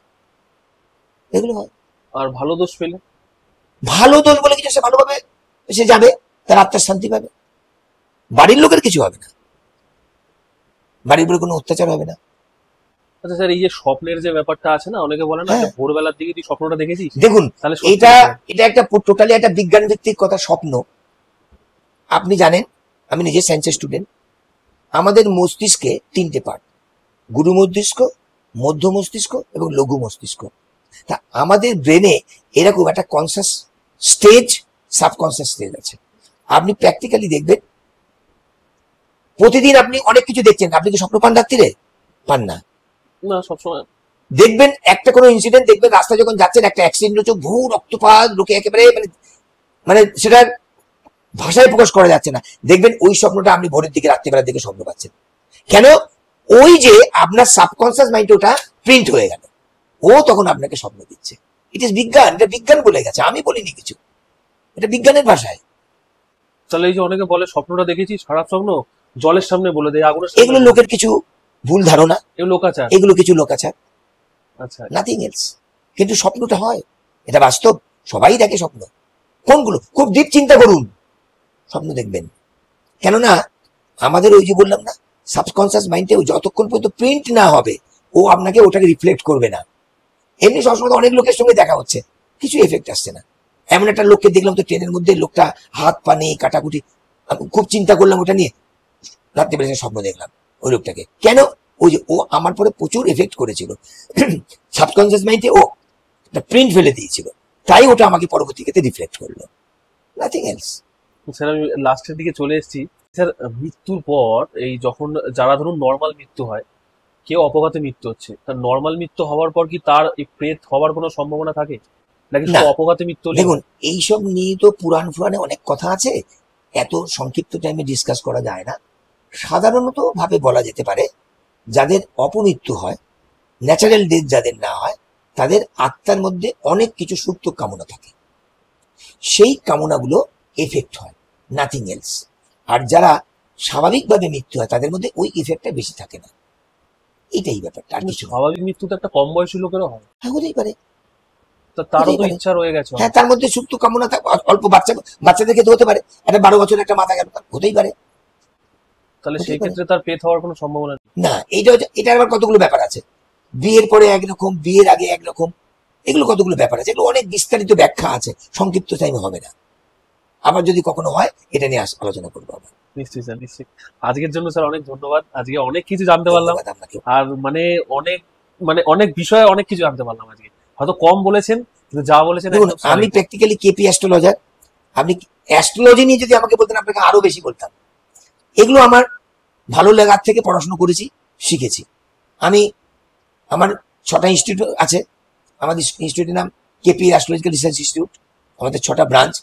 এগুলো হয়। আর ভালো দোষ পেলে? ভালো দোষ বলে কিছু, সে ভালোভাবে সে যাবে, তার আত্মার শান্তি পাবে, বাড়ির লোকের কিছু হবে না, বাড়ির উপরে কোনো অত্যাচার হবে না। আচ্ছা স্যার, এই যে স্বপ্নের যে ব্যাপারটা আছে না, অনেকে বলে না যে ভোরবেলার দিকে তুই স্বপ্নটা দেখেছিস, দেখুন, তাহলে এটা একটা টোটালি একটা বিজ্ঞান ভিত্তিক কথা। স্বপ্ন, আপনি জানেন, আমি নিজে সায়েন্সের স্টুডেন্ট, আমাদের মস্তিষ্কে তিনটে পার্ট, গুরু মস্তিষ্ক, মধ্য মস্তিষ্ক এবং লঘু মস্তিষ্ক। তা আমাদের ব্রেনে এরকম একটা কনসাস স্টেজ, সাবকনসাস স্টেজ আছে। আপনি প্র্যাকটিক্যালি দেখবেন, প্রতিদিন আপনি অনেক কিছু দেখছেন, আপনি কি স্বপ্ন পান রাত্রিরে? পান না। না, সবসময় দেখবেন একটা কোনো ইনসিডেন্ট দেখবেন, রাস্তায় যখন যাচ্ছেন, একটা অ্যাক্সিডেন্ট হচ্ছে, ভূ রক্তপাত, লোকে একেবারে মানে মানে সেটার ভাষায় প্রকাশ করা যাচ্ছে না, দেখবেন ওই স্বপ্নটা আপনি ভোরের দিকে, রাত্রিবেলার দিকে স্বপ্ন পাচ্ছেন। কেন? ওই যে আপনার সাবকনসিয়াস মাইন্ডে ওটা প্রিন্ট হয়ে গেল, ও তখন আপনাকে স্বপ্ন দিচ্ছে। ইট ইজ বিজ্ঞান, এটা বিজ্ঞান বলে গেছে, আমি বলিনি কিছু, এটা বিজ্ঞানের ভাষায়। তাহলে এই যে অনেকে বলে স্বপ্নটা দেখেছিস, খারাপ স্বপ্ন, জলের সামনে বলে দেয়, আগুনের এগুলো লোকের কিছু ভুল ধারণা, এগুলো লোকাচার, এগুলো কিছু লোকাচার, আচ্ছা, নাথিং এলস। কিন্তু স্বপ্নটা হয়, এটা বাস্তব, সবাই দেখে স্বপ্ন। কোনগুলো? খুব ডিপ চিন্তা করুন, স্বপ্ন দেখবেন। কেননা আমাদের ওই যে বললাম না, সাবকনসিয়াস মাইন্ডে যতক্ষণ পর্যন্ত প্রিন্ট না হবে, ও আপনাকে ওটাকে রিফ্লেক্ট করবে না। এমনি সবসময় অনেক লোকের সঙ্গে দেখা হচ্ছে, কিছু এফেক্ট আসছে না। এমন একটা লোককে দেখলাম তো ট্রেনের মধ্যে, লোকটা হাত পা নেই, কাটাকুটি, খুব চিন্তা করলাম ওটা নিয়ে, রাত্রিবেলা স্বপ্ন দেখলাম ওই লোকটাকে। কেন? ওই যে ও আমার পরে প্রচুর এফেক্ট করেছিল, সাবকনসিয়াস মাইন্ডে ও প্রিন্ট ফেলে দিয়েছিল, তাই ওটা আমাকে পরবর্তী ক্ষেত্রে রিফ্লেক্ট করলো, নাথিং এলস। স্যার আমি লাস্টের দিকে চলে এসেছি। স্যার, মৃত্যুর পর এই যখন যারা ধরুন নর্মাল মৃত্যু হয়, কেউ অপঘাতে মৃত্যু হচ্ছে, তার নর্মাল মৃত্যু হওয়ার পর কি তার এই প্রেত হওয়ার কোনো সম্ভাবনা থাকে, নাকি শুধু অপঘাতে মৃত্যু হলে? দেখুন, এইসব নিয়ে তো পুরাণ ফুরাণে অনেক কথা আছে, এত সংক্ষিপ্ত টাইমে ডিসকাস করা যায় না। সাধারণত ভাবে বলা যেতে পারে, যাদের অপমৃত্যু হয়, ন্যাচারাল ডেথ যাদের না হয়, তাদের আত্মার মধ্যে অনেক কিছু সুপ্ত কামনা থাকে, সেই কামনাগুলো এফেক্ট হয়, নাথিং এলস। আর যারা স্বাভাবিকভাবে মৃত্যু হয়, তাদের মধ্যে ওই ইফেক্টটা বেশি থাকে না, এটাই ব্যাপারটা, আর কিছু। স্বাভাবিক মৃত্যু তো একটা কম বয়সী লোকেরও হয়, হ্যাঁ, হতেই পারে, তারও তো ইচ্ছা রয়ে গেছে। হ্যাঁ, তার মধ্যে সুপ্ত কামনা, অল্প বাচ্চাদেরকে তো হতে পারে, একটা 12 বছর একটা মাথা গেল, হতেই পারে। তাহলে হতেই সেই পারে। ক্ষেত্রে তার পেট হওয়ার কোনো সম্ভাবনা নেই। না, এটা আবার কতগুলো ব্যাপার আছে। বিয়ের পরে একরকম, বিয়ের আগে একরকম, এগুলো কতগুলো ব্যাপার আছে, এগুলো অনেক বিস্তারিত ব্যাখ্যা আছে, সংক্ষিপ্ত টাইমে হবে না। আবার যদি কখনো হয় এটা নিয়ে আলোচনা করবো আবার। নিশ্চয়ই স্যার, নিশ্চয়ই। আজকের জন্য স্যার অনেক ধন্যবাদ, আজকে অনেক কিছু জানতে পারলাম। ধন্যবাদ আপনাকে। আর অনেক অনেক বিষয়ে অনেক কিছু জানতে পারলাম আজকে। হয়তো কম বলেছেন, কিন্তু যা বলেছেন দেখুন, একদম আমি সঠিক। Practically KP astrologer. আপনি অ্যাস্ট্রোলজি নিয়ে যদি আমাকে বলতেন, আপনাকে আরো বেশি বলতাম। এগুলো আমার ভালো লাগার থেকে পড়াশোনা করেছি, শিখেছি। আমি আমার 6টা ইনস্টিটিউট আছে। আমাদের ইনস্টিটিউটের নাম কেপি অ্যাস্ট্রোলজিক্যাল রিসার্চ ইনস্টিটিউট। আমাদের 6টা ব্রাঞ্চ,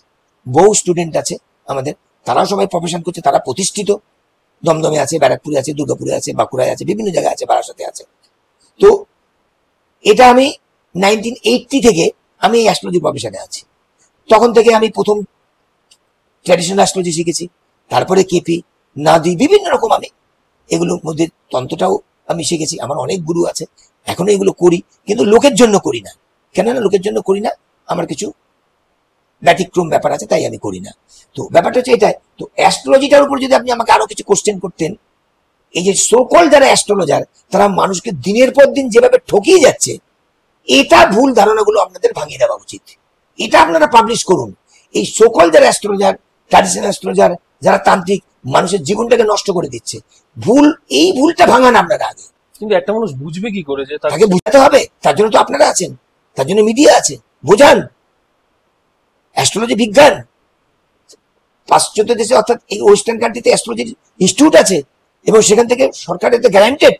বহু স্টুডেন্ট আছে আমাদের, তারাও সবাই প্রফেশন করছে, তারা প্রতিষ্ঠিত। দমদমে আছে, ব্যারাকপুরে আছে, দুর্গাপুরে আছে, বাঁকুড়ায় আছে, বিভিন্ন জায়গায় আছে, বারাসাতে আছে। তো এটা আমি 1980 থেকে আমি এই অ্যাস্ট্রোলজি প্রফেশনে আছি। তখন থেকে আমি প্রথম ট্র্যাডিশনাল অ্যাস্ট্রোলজি শিখেছি, তারপরে কেপি, নাদি, বিভিন্ন রকম আমি এগুলোর মধ্যে তন্ত্রটাও আমি শিখেছি। আমার অনেক গুরু আছে, এখনো এগুলো করি, কিন্তু লোকের জন্য করি না। কেননা লোকের জন্য করি না, আমার কিছু ব্যতিক্রম ব্যাপার আছে, তাই আমি করি না। তো ব্যাপারটা হচ্ছে এটাই। তো অ্যাস্ট্রোলজিটার উপর যদি আপনি আমাকে আরো কিছু কোশ্চেন করতেন, এই যে সোকল যারা অ্যাস্ট্রোলজার, তারা মানুষকে দিনের পর দিন যেভাবে ঠকিয়ে যাচ্ছে, এটা ভুল ধারণাগুলো আপনাদের ভাঙিয়ে দেওয়া উচিত। এটা আপনারা পাবলিশ করুন। এই সোকল যারা অ্যাস্ট্রোলজার, ট্র্যাডিশনাল অ্যাস্ট্রোলজার, যারা তান্ত্রিক, মানুষের জীবনটাকে নষ্ট করে দিচ্ছে, এই ভুলটা ভাঙান আপনারা আগে। কিন্তু একটা মানুষ বুঝবে কি করে যে তার তাকে বোঝাতে হবে, তার জন্য তো আপনারা আছেন, তার জন্য মিডিয়া আছে, বোঝান। অ্যাস্ট্রোলজি বিজ্ঞান, পাশ্চাত্য দেশে অর্থাৎ এই ওয়েস্টার্ন কান্ট্রিতে অ্যাস্ট্রোলজি ইনস্টিটিউট আছে, এবং সেখান থেকে সরকারের গ্যারান্টেড।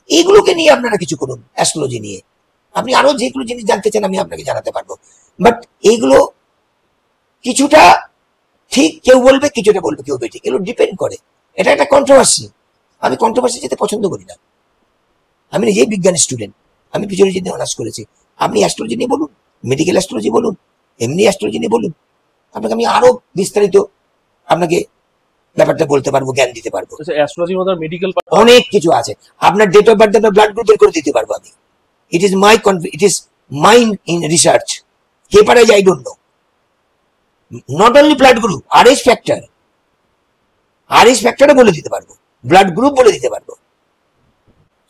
এইগুলোকে নিয়ে আপনারা কিছু করুন। অ্যাস্ট্রোলজি নিয়ে আপনি আরো যেগুলো জিনিস জানতে চান আমি আপনাকে জানাতে পারবো, বাট এইগুলো কিছুটা ঠিক কেউ বলবে, কিছুটা বলবে কেউ বেঠিক, এগুলো ডিপেন্ড করে। এটা একটা কন্ট্রোভার্সি। আমি কন্ট্রোভার্সি যেতে পছন্দ করি না। আমি নিজেই বিজ্ঞান স্টুডেন্ট, আমি ফিজিওলজি নিয়ে অনার্স করেছি। আপনি অ্যাস্ট্রোলজি নিয়ে বলুন, মেডিকেল অ্যাস্ট্রোলজি বলুন, এমনি অ্যাস্ট্রোলজি নিয়ে বলুন, আপনাকে আমি আরো বিস্তারিত আপনাকে ব্যাপারটা বলতে পারবো, জ্ঞান দিতে পারবো। অ্যাস্ট্রোলজির মধ্যে মেডিকেল অনেক কিছু আছে। আপনার ডেট অফ বার্থ, আপনার ব্লাড গ্রুপ বের করে দিতে পারবো আমি। It is my in research. কে পারে I don't know. Not only blood group, RH ফ্যাক্টরে বলে দিতে পারবো, ব্লাড গ্রুপ বলে দিতে পারবো।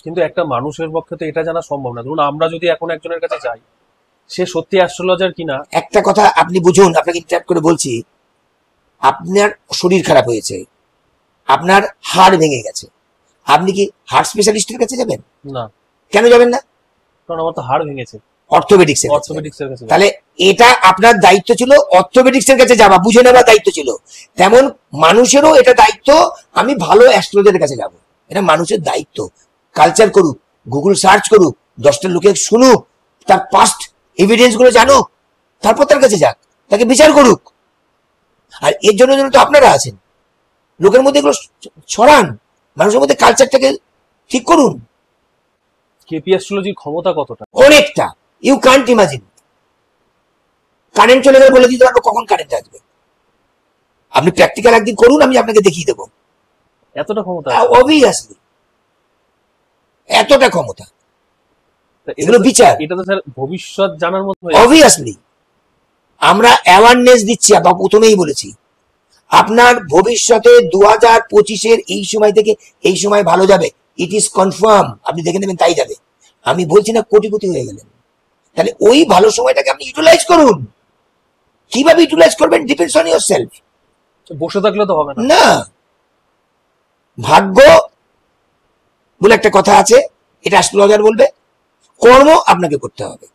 কিন্তু একটা মানুষের পক্ষে তো এটা জানা সম্ভব না। ধরুন আমরা যদি এখন একজনের কাছে যাই, সে সত্যি অ্যাস্ট্রোলজার কিনা। একটা কথা আপনি বুঝুন, আপনাকে ইন্টারাপ্ট করে বলছি, আপনার শরীর খারাপ হয়েছে, আপনার হাড় ভেঙে গেছে, আপনি কি হার্ট স্পেশালিস্টের কাছে যাবেন? না, কেন যাবেন না? কারণ আমার তো হাড় ভেঙেছে। অর্থোপেডিক্স এর কাছে যাবেন। অর্থোপেডিক্স এর কাছে যাবো। তাহলে এটা আপনার দায়িত্ব ছিল, অর্থোপেডিক্স এর কাছে যাওয়া, বুঝে নেওয়ার দায়িত্ব ছিল। তেমন মানুষেরও এটা দায়িত্ব, আমি ভালো অ্যাস্ট্রোলজারের কাছে যাব। এটা মানুষের দায়িত্ব। কালচার করুক, গুগল সার্চ করুক, 10টা লোকে শুনুক, তার পাস্ট এভিডেন্স গুলো জানুক, তারপর তার কাছে যাক, তাকে বিচার করুক। আর এর জন্য তো আপনারা আছেন, লোকের মধ্যে এগুলো ছড়ান, মানুষের মধ্যে কালচারটাকে ঠিক করুন। কেপি অ্যাস্ট্রোলজির ক্ষমতা কতটা? অনেকটা, ইউ কান্ট ইমাজিন। কারেন্ট চলে গেলে বলে দিতে পারবো কখন কারেন্ট আসবে। আপনি প্র্যাকটিক্যাল একদিন করুন, আমি আপনাকে দেখিয়ে দেবো। এতটা ক্ষমতা? অবভিয়াসলি, এতটা ক্ষমতা। এগুলো বিচার। এটা তো স্যার ভবিষ্যৎ জানার মতো। অবভিয়াসলি আমরা অ্যাওয়ারনেস দিচ্ছি, বা প্রথমেই বলেছি, আপনার ভবিষ্যতে 2025-এর এই সময় থেকে এই সময় ভালো যাবে, ইট ইজ কনফার্ম। আপনি দেখে নেবেন তাই যাবে। আমি বলছি না কোটিপতি হয়ে গেলেন, তাহলে ওই ভালো সময়টাকে আপনি ইউটিলাইজ করুন। কিভাবে ইউটিলাইজ করবেন ডিপেন্ডস অন ইয়োর সেলফ। বসে থাকলে তো হবে না। না, ভাগ্য বলে একটা কথা আছে, এটা অ্যাস্ট্রোলজার বলবে, কর্ম আপনাকে করতে হবে।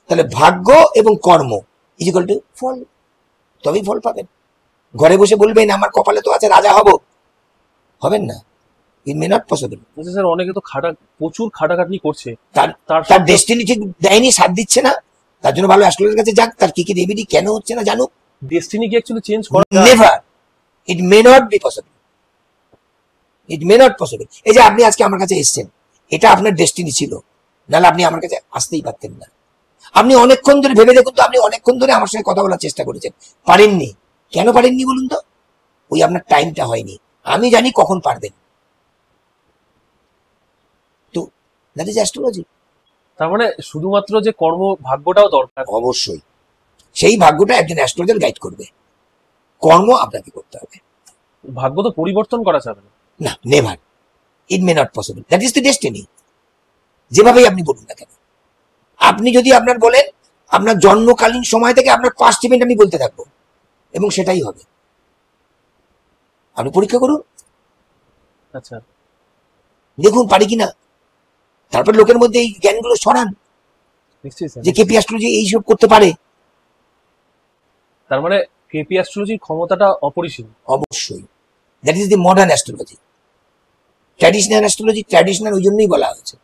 তাহলে ভাগ্য এবং কর্ম ইজিক্যাল টু ফল, তবেই ফল পাবেন। ঘরে বসে বলবেন আমার কপালে তো আছে রাজা হব, হবেন না। ইট মে নট পসিবল। স্যার অনেকে তো প্রচুর খাটাখাটনি করছে, তার ডেস্টিনি ঠিক দেয়নি, সাথ দিচ্ছে না, তার জন্য ভালো অ্যাস্ট্রোলজারের কাছে যাক, তার কি কি রেমেডি, কেন হচ্ছে না জানুক। ডেস্টিনি কি অ্যাকচুয়ালি চেঞ্জ করা? Never, it may not be possible, it may not possible. এই যে আপনি আজকে আমার কাছে এসেছেন, এটা আপনার ডেস্টিনি ছিল, নাহলে আপনি আমার কাছে আসতেই পারতেন না। আপনি অনেকক্ষণ ধরে ভেবে দেখুন তো, আপনি অনেকক্ষণ ধরে আমার সঙ্গে কথা বলার চেষ্টা করেছেন, পারেননি। কেন পারেননি বলুন তো? ওই আপনার টাইমটা হয়নি। আমি জানি কখন পারবেন। তো দ্যাট ইজ অ্যাস্ট্রোলজি। তার মানে শুধুমাত্র যে কর্ম ভাগ্যটাও দরকার। অবশ্যই সেই ভাগ্যটা একজন অ্যাস্ট্রোলজার গাইড করবে, কর্ম আপনাকে করতে হবে। ভাগ্য তো পরিবর্তন করা যাবে না। না, never, it may not possible, that is the destiny. যেভাবেই আপনি বলুন না কেন, আপনি যদি আপনার বলেন আপনার জন্মকালীন সময় থেকে আপনার পাস্ট ইভেন্ট আমি বলতে থাকবো এবং সেটাই হবে। আপনি পরীক্ষা করুন, আচ্ছা, দেখুন পারি কিনা, তারপর লোকের মধ্যে এই জ্ঞানগুলো ছড়ান নিশ্চয়ই স্যার। যে কেপি অ্যাস্ট্রোলজি এইসব করতে পারে। তার মানে কেপি অ্যাস্ট্রোলজির ক্ষমতাটা অপরিসীম। অবশ্যই, that is the modern astrology. Traditional astrology traditional ওই জন্যই বলা হয়েছে,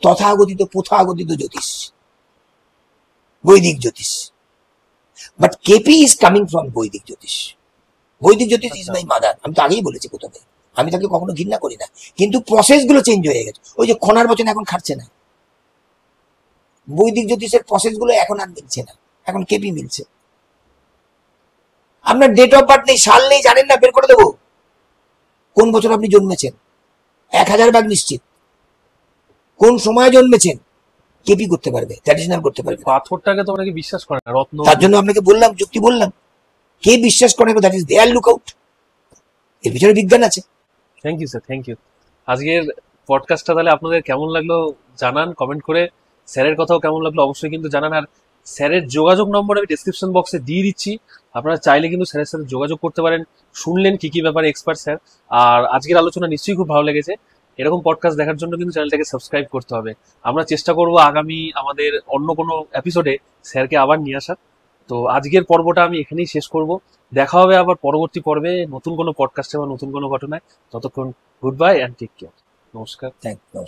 তথাগতিত প্রথাগতিত জ্যোতিষ, বৈদিক জ্যোতিষ। But KP is coming from বৈদিক জ্যোতিষ। বৈদিক জ্যোতিষ ইজ মাই মাদার, আমি তো আগেই বলেছি প্রথমে, আমি তাকে কখনো ঘৃণা করি না, কিন্তু প্রসেস গুলো চেঞ্জ হয়ে গেছে। ওই যে খনার বচন এখন খাটছে না, বৈদিক জ্যোতিষের প্রসেস গুলো এখন আর মিলছে না, এখন কেপি মিলছে। আপনার ডেট অফ বার্থ নেই, সাল নেই, জানেন না, বের করে দেবো কোন বছর আপনি জন্মেছেন, 1000 ভাগ নিশ্চিত। কোন সময় জন্মেছেন কেপি করতে পারবে, ট্র্যাডিশনাল করতে পারবে না। পাথরটাকে তো অনেকে বিশ্বাস করে না, রত্ন। তার জন্য আপনাকে বললাম, যুক্তি বললাম, কে বিশ্বাস করে that is there look out, এর পিছনে বিজ্ঞান আছে। Thank you sir, thank you. আজকের পডকাস্টটা তাহলে আপনাদের কেমন লাগলো জানান কমেন্ট করে। স্যারের কথাও কেমন লাগলো অবশ্যই কিন্তু জানান। আর স্যারের যোগাযোগ নম্বর আমি ডেসক্রিপশন বক্সে দিয়ে দিচ্ছি, আপনারা চাইলে কিন্তু স্যারের সাথে যোগাযোগ করতে পারেন। শুনলেন কি কি ব্যাপারে এক্সপার্ট স্যার, আর আজকের আলোচনা নিশ্চয়ই খুব ভালো লেগেছে। এরকম পডকাস্ট দেখার জন্য কিন্তু চ্যানেলটাকে সাবস্ক্রাইব করতে হবে। আমরা চেষ্টা করব আগামী আমাদের অন্য কোনো এপিসোডে স্যারকে আবার নিয়ে আসার। তো আজকের পর্বটা আমি এখানেই শেষ করব। দেখা হবে আবার পরবর্তী পর্বে নতুন কোনো পডকাস্টে বা নতুন কোনো ঘটনায়। ততক্ষণ good bye and take care. নমস্কার। Thank you.